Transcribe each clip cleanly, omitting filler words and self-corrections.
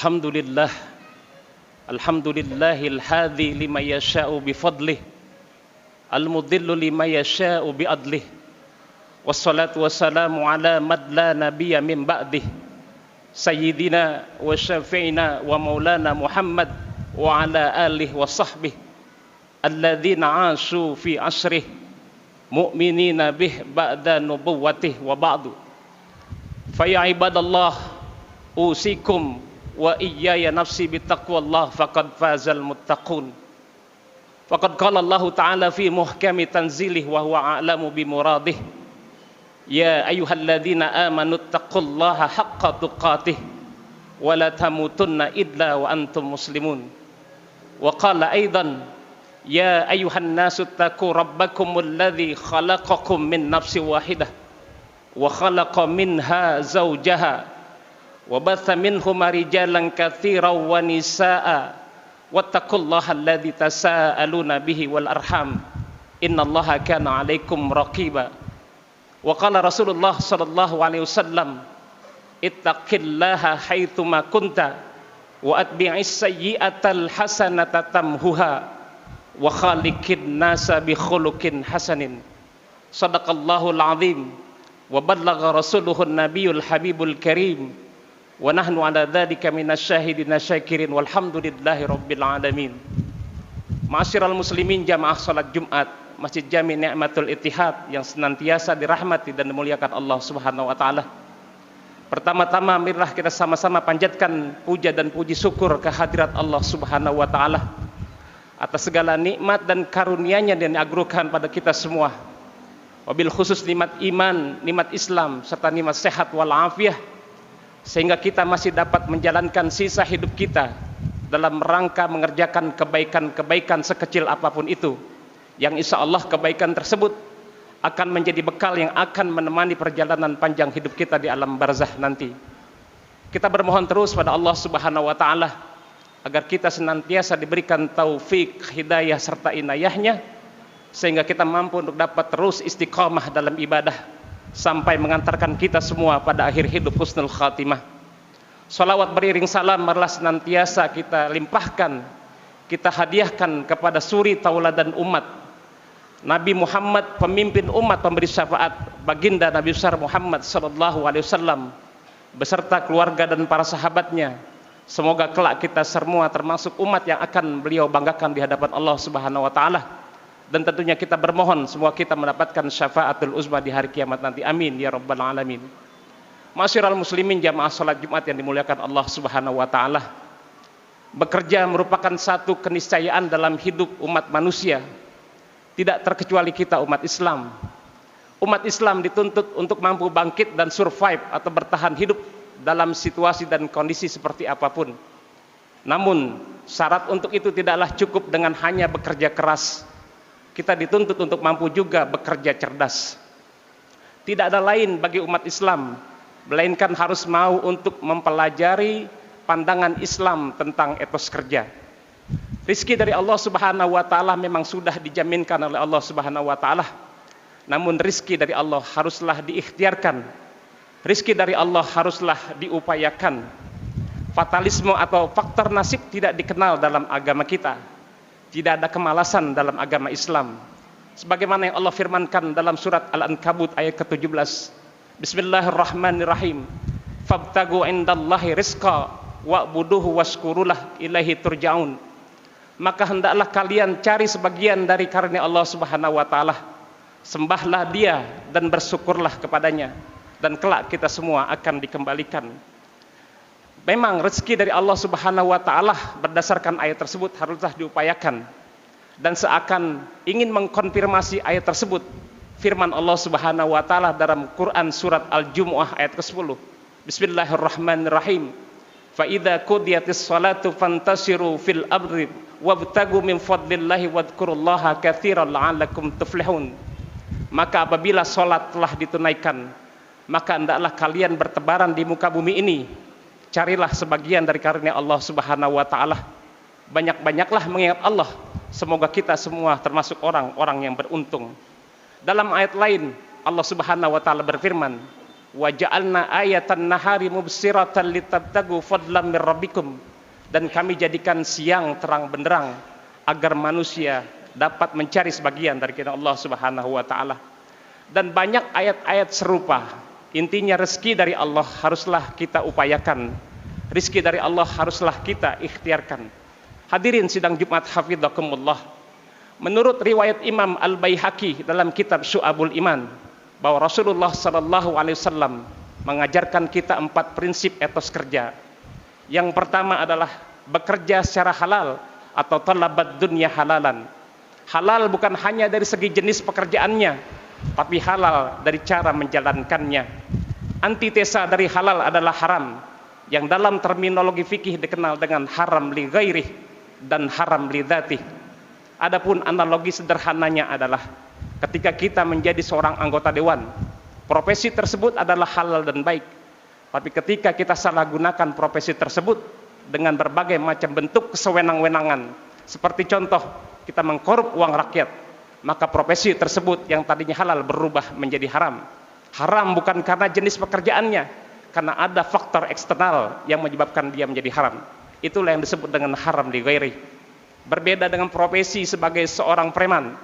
Alhamdulillah, alhamdulillahil hadhi lima yasha'u bifadlih, al-mudhillu lima yasha'u biadlih. Wassalatu wassalamu ala man la nabiyya min ba'dih, sayyidina wa syafi'ina wa maulana Muhammad wa ala alihi wa sahbihi alladzina ashu fi asrih, mu'minina bih ba'da nubuwwatih wa ba'du. Fa ya ibadallah, usikum wa iyaya nafsi bittaqwallah faqad fazal muttaqun. Faqad qala Allah Ta'ala fi muhkami tanzilih wa huwa a'lamu bimuradih. Ya ayyuhalladzina amanu taqullaha haqqa tuqatih wa la tamutunna illa wa antum muslimun. Wa qala aidan ya ayyuhan nasu taqu rabbakumul ladzi khalaqakum min nafsin wahidah wa khalaqa minha zawjaha wa batha minhuma rijalan katsiran wa nisaa wattaqullaha alladzi tasaaluna bihi wal arham innallaha kana 'alaikum raqiba. Wa qala Rasulullah sallallahu alaihi wasallam ittaqillaha haitsu ma kunta wa atbi'is sayyi'atal hasanata tamhuha wa khaliqin nasa bi khuluqin hasanin. Shadaqallahul azim wa ballagha rasuluhun nabiyul habibul karim wa nahnu ala dzalika minasyahidin syakirin walhamdulillahi rabbil alamin. Ma'asyiral muslimin jamaah salat Jumat Masjid Jami Ni'matul Ittihad yang senantiasa dirahmati dan dimuliakan Allah Subhanahu wa taala. Pertama-tama marilah kita sama-sama panjatkan puja dan puji syukur kehadirat Allah Subhanahu wa taala atas segala nikmat dan karunia-Nya yang dianugerahkan pada kita semua. Wabil khusus nikmat iman, nikmat Islam serta nikmat sehat wal afiyah, sehingga kita masih dapat menjalankan sisa hidup kita dalam rangka mengerjakan kebaikan-kebaikan sekecil apapun itu, yang insya Allah kebaikan tersebut akan menjadi bekal yang akan menemani perjalanan panjang hidup kita di alam barzah nanti. Kita bermohon terus pada Allah Subhanahu wa taala agar kita senantiasa diberikan taufik, hidayah serta inayahnya, sehingga kita mampu untuk dapat terus istiqamah dalam ibadah sampai mengantarkan kita semua pada akhir hidup husnul khatimah. Salawat beriring salam marilah senantiasa kita limpahkan, kita hadiahkan kepada suri tauladan umat Nabi Muhammad, pemimpin umat, pemberi syafaat, baginda Nabi besar Muhammad sallallahu alaihi wasallam beserta keluarga dan para sahabatnya. Semoga kelak kita semua termasuk umat yang akan beliau banggakan di hadapan Allah Subhanahu wa taala. Dan tentunya kita bermohon semua kita mendapatkan syafaatul uzma di hari kiamat nanti. Amin ya rabbal alamin. Ma'asyiral muslimin jamaah salat Jumat yang dimuliakan Allah Subhanahu wa taala. Bekerja merupakan satu keniscayaan dalam hidup umat manusia. Tidak terkecuali kita umat Islam. Umat Islam dituntut untuk mampu bangkit dan survive atau bertahan hidup dalam situasi dan kondisi seperti apapun. Namun syarat untuk itu tidaklah cukup dengan hanya bekerja keras. Kita dituntut untuk mampu juga bekerja cerdas. Tidak ada lain bagi umat Islam melainkan harus mau untuk mempelajari pandangan Islam tentang etos kerja. Rizki dari Allah Subhanahu wa taala memang sudah dijaminkan oleh Allah Subhanahu wa taala. Namun rizki dari Allah haruslah diikhtiarkan. Rizki dari Allah haruslah diupayakan. Fatalisme atau faktor nasib tidak dikenal dalam agama kita. Tidak ada kemalasan dalam agama Islam. Sebagaimana yang Allah firmankan dalam surat Al-Ankabut ayat ke-17. Bismillahirrahmanirrahim. Fabtagu indallahi rizqa wa'buduhu washkurulah ilaihi turja'un. Maka hendaklah kalian cari sebagian dari karunia Allah Subhanahu wa taala. Sembahlah Dia dan bersyukurlah kepadanya, dan kelak kita semua akan dikembalikan. Memang rezeki dari Allah Subhanahu wa taala berdasarkan ayat tersebut haruslah diupayakan. Dan seakan ingin mengkonfirmasi ayat tersebut, firman Allah Subhanahu wa taala dalam Quran surat Al-Jumu'ah ayat ke-10. Bismillahirrahmanirrahim. Fa idza qudiyatis salatu fantasiru fil ardi wabtagu min fadlillahi wadhkurullaha katsiran la'allakum tuflihun. Maka apabila salat telah ditunaikan, maka hendaklah kalian bertebaran di muka bumi ini. Carilah sebagian dari karunia Allah Subhanahu wa taala. Banyak-banyaklah mengingat Allah. Semoga kita semua termasuk orang-orang yang beruntung. Dalam ayat lain Allah Subhanahu wa taala berfirman, Wa ja'alna ayatan nahari mubsiratan litabtagu fadlan mir rabbikum. Dan kami jadikan siang terang benderang agar manusia dapat mencari sebagian dari kitab Allah Subhanahu wa taala. Dan banyak ayat-ayat serupa. Intinya rezeki dari Allah haruslah kita upayakan. Rezeki dari Allah haruslah kita ikhtiarkan. Hadirin sidang Jumat hafidhakumullah. Menurut riwayat Imam Al-Baihaqi dalam kitab Syu'abul Iman, bahwa Rasulullah sallallahu alaihi wasallam mengajarkan kita 4 prinsip etos kerja. Yang pertama adalah bekerja secara halal atau talabat dunya halalan. Halal bukan hanya dari segi jenis pekerjaannya, tapi halal dari cara menjalankannya. Antitesa dari halal adalah haram, yang dalam terminologi fikih dikenal dengan haram li ghairih dan haram li dzatih. Adapun analogi sederhananya adalah ketika kita menjadi seorang anggota dewan, profesi tersebut adalah halal dan baik. Tapi ketika kita salah gunakan profesi tersebut dengan berbagai macam bentuk kesewenang-wenangan, seperti contoh kita mengkorup uang rakyat, maka profesi tersebut yang tadinya halal berubah menjadi haram. Haram bukan karena jenis pekerjaannya, karena ada faktor eksternal yang menyebabkan dia menjadi haram. Itulah yang disebut dengan haram li ghairi. Berbeda dengan profesi sebagai seorang preman.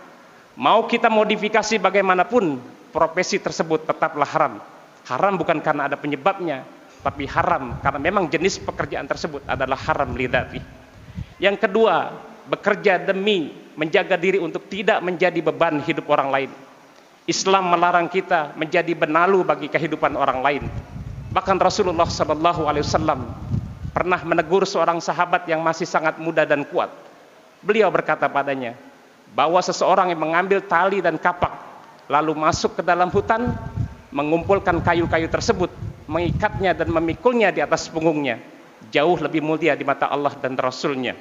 Mau kita modifikasi bagaimanapun, profesi tersebut tetaplah haram. Haram bukan karena ada penyebabnya, tapi haram karena memang jenis pekerjaan tersebut adalah haram li dzati. Yang kedua, bekerja demi menjaga diri untuk tidak menjadi beban hidup orang lain. Islam melarang kita menjadi benalu bagi kehidupan orang lain. Bahkan Rasulullah SAW pernah menegur seorang sahabat yang masih sangat muda dan kuat. Beliau berkata padanya, bahwa seseorang yang mengambil tali dan kapak lalu masuk ke dalam hutan, mengumpulkan kayu-kayu tersebut, mengikatnya dan memikulnya di atas punggungnya, jauh lebih mulia di mata Allah dan Rasulnya.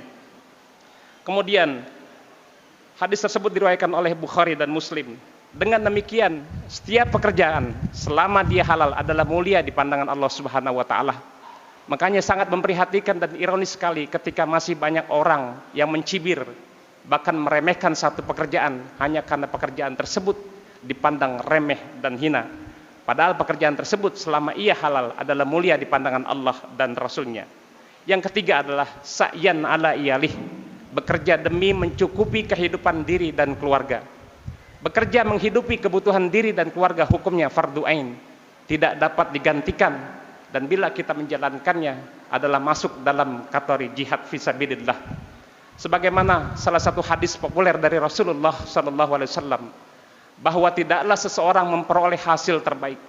Kemudian hadis tersebut diriwayatkan oleh Bukhari dan Muslim. Dengan demikian, setiap pekerjaan selama dia halal adalah mulia di pandangan Allah Subhanahu wa taala. Makanya sangat memprihatinkan dan ironis sekali ketika masih banyak orang yang mencibir, bahkan meremehkan satu pekerjaan hanya karena pekerjaan tersebut dipandang remeh dan hina. Padahal pekerjaan tersebut selama ia halal adalah mulia di pandangan Allah dan Rasulnya. Yang ketiga adalah sa'yan ala iyalih, bekerja demi mencukupi kehidupan diri dan keluarga. Bekerja menghidupi kebutuhan diri dan keluarga hukumnya fardu ain, tidak dapat digantikan, dan bila kita menjalankannya adalah masuk dalam kategori jihad fisabilillah. Sebagaimana salah satu hadis populer dari Rasulullah SAW, bahwa tidaklah seseorang memperoleh hasil terbaik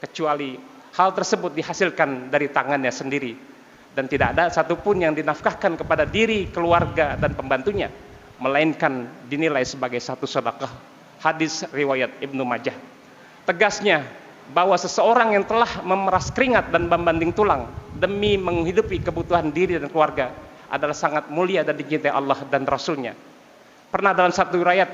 kecuali hal tersebut dihasilkan dari tangannya sendiri, dan tidak ada satupun yang dinafkahkan kepada diri, keluarga, dan pembantunya melainkan dinilai sebagai satu sedekah. Hadis riwayat Ibnu Majah. Tegasnya bahwa seseorang yang telah memeras keringat dan membanting tulang demi menghidupi kebutuhan diri dan keluarga adalah sangat mulia dan dicintai Allah dan Rasulnya. Pernah dalam satu riwayat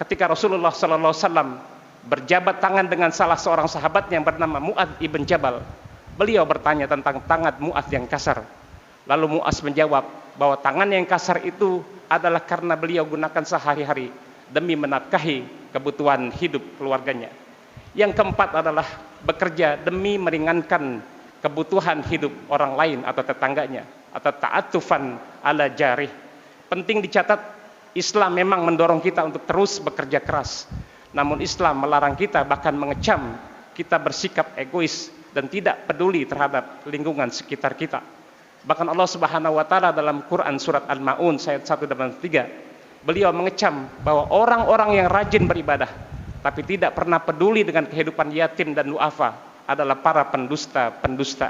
ketika Rasulullah SAW berjabat tangan dengan salah seorang sahabat yang bernama Mu'adz ibn Jabal, beliau bertanya tentang tangan Mu'adz yang kasar. Lalu Mu'adz menjawab bahwa tangan yang kasar itu adalah karena beliau gunakan sehari-hari demi menafkahi kebutuhan hidup keluarganya. Yang keempat adalah bekerja demi meringankan kebutuhan hidup orang lain atau tetangganya, atau ta'atufan ala jarih. Penting dicatat, Islam memang mendorong kita untuk terus bekerja keras. Namun Islam melarang kita, bahkan mengecam kita bersikap egois dan tidak peduli terhadap lingkungan sekitar kita. Bahkan Allah Subhanahu wa taala dalam Quran surat Al-Maun ayat 1 dan 3, beliau mengecam bahwa orang-orang yang rajin beribadah tapi tidak pernah peduli dengan kehidupan yatim dan duafa adalah para pendusta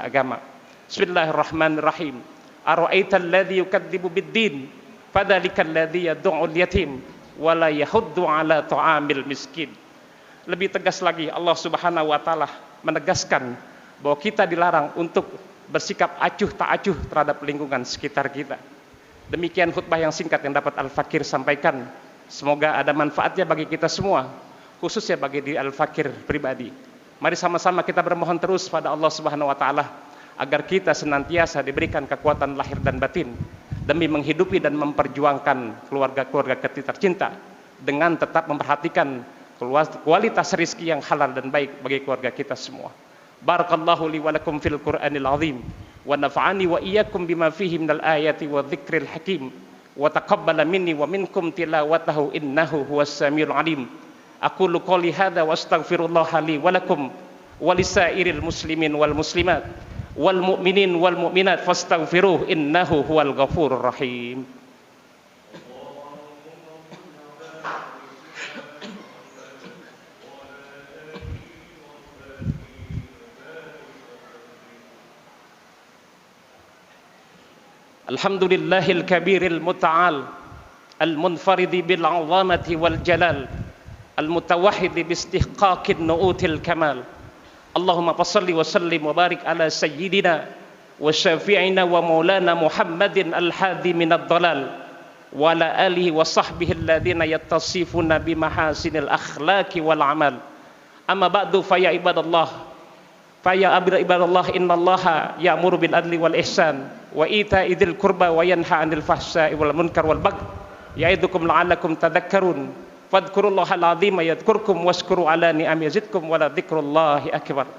agama. Bismillahirrahmanirrahim. Ara'aital ladzi yukadzibu bid-din fadzalikal ladzi yad'ul yatim wa la yahuddu 'ala ta'amil miskin. Lebih tegas lagi Allah Subhanahu wa taala menegaskan bahwa kita dilarang untuk bersikap acuh tak acuh terhadap lingkungan sekitar kita. Demikian khutbah yang singkat yang dapat Al-Fakir sampaikan. Semoga ada manfaatnya bagi kita semua, khususnya bagi diri Al-Fakir pribadi. Mari sama-sama kita bermohon terus pada Allah Subhanahu wa taala agar kita senantiasa diberikan kekuatan lahir dan batin demi menghidupi dan memperjuangkan keluarga-keluarga kita tercinta dengan tetap memperhatikan kualitas rezeki yang halal dan baik bagi keluarga kita semua. Barakallahu li wa lakum fil Qur'anil azim wa nafa'ani wa iyyakum bima fihi minal ayati wa dzikril hakim wa taqabbala minni wa minkum tilawatahu innahu huwas samiul alim. Aqulu qouli hadza wa astaghfirullaha li wa lakum wa lisairil muslimin wal muslimat wal mu'minin wal mu'minat fastaghfiruh innahu huwal ghafurur rahim. Alhamdulillahil kabiril muta'al al-munfaridi bil 'azamati wal jalal al-mutawahhidi bi istihqaqin nu'util kamal. Allahumma salli wa sallim wa barik ala sayyidina wa syafi'ina wa maulana Muhammadin al-hadi minad dalal wa ala alihi wa sahbihi alladhina yattasifuna bi mahasinil akhlaqi wal amal. Amma ba'du fa ya ibadallah, innallaha ya'muru bil adli wal ihsan wa ita'i dzil qurba wa yanha 'anil fahsya'i wal munkar wal baghi ya'idukum la'allakum tadhakkarun. Fadhkurullahal 'azima yadhkurkum washkuru 'ala ni'ami yazidkum wa la dzikrullahi akbar.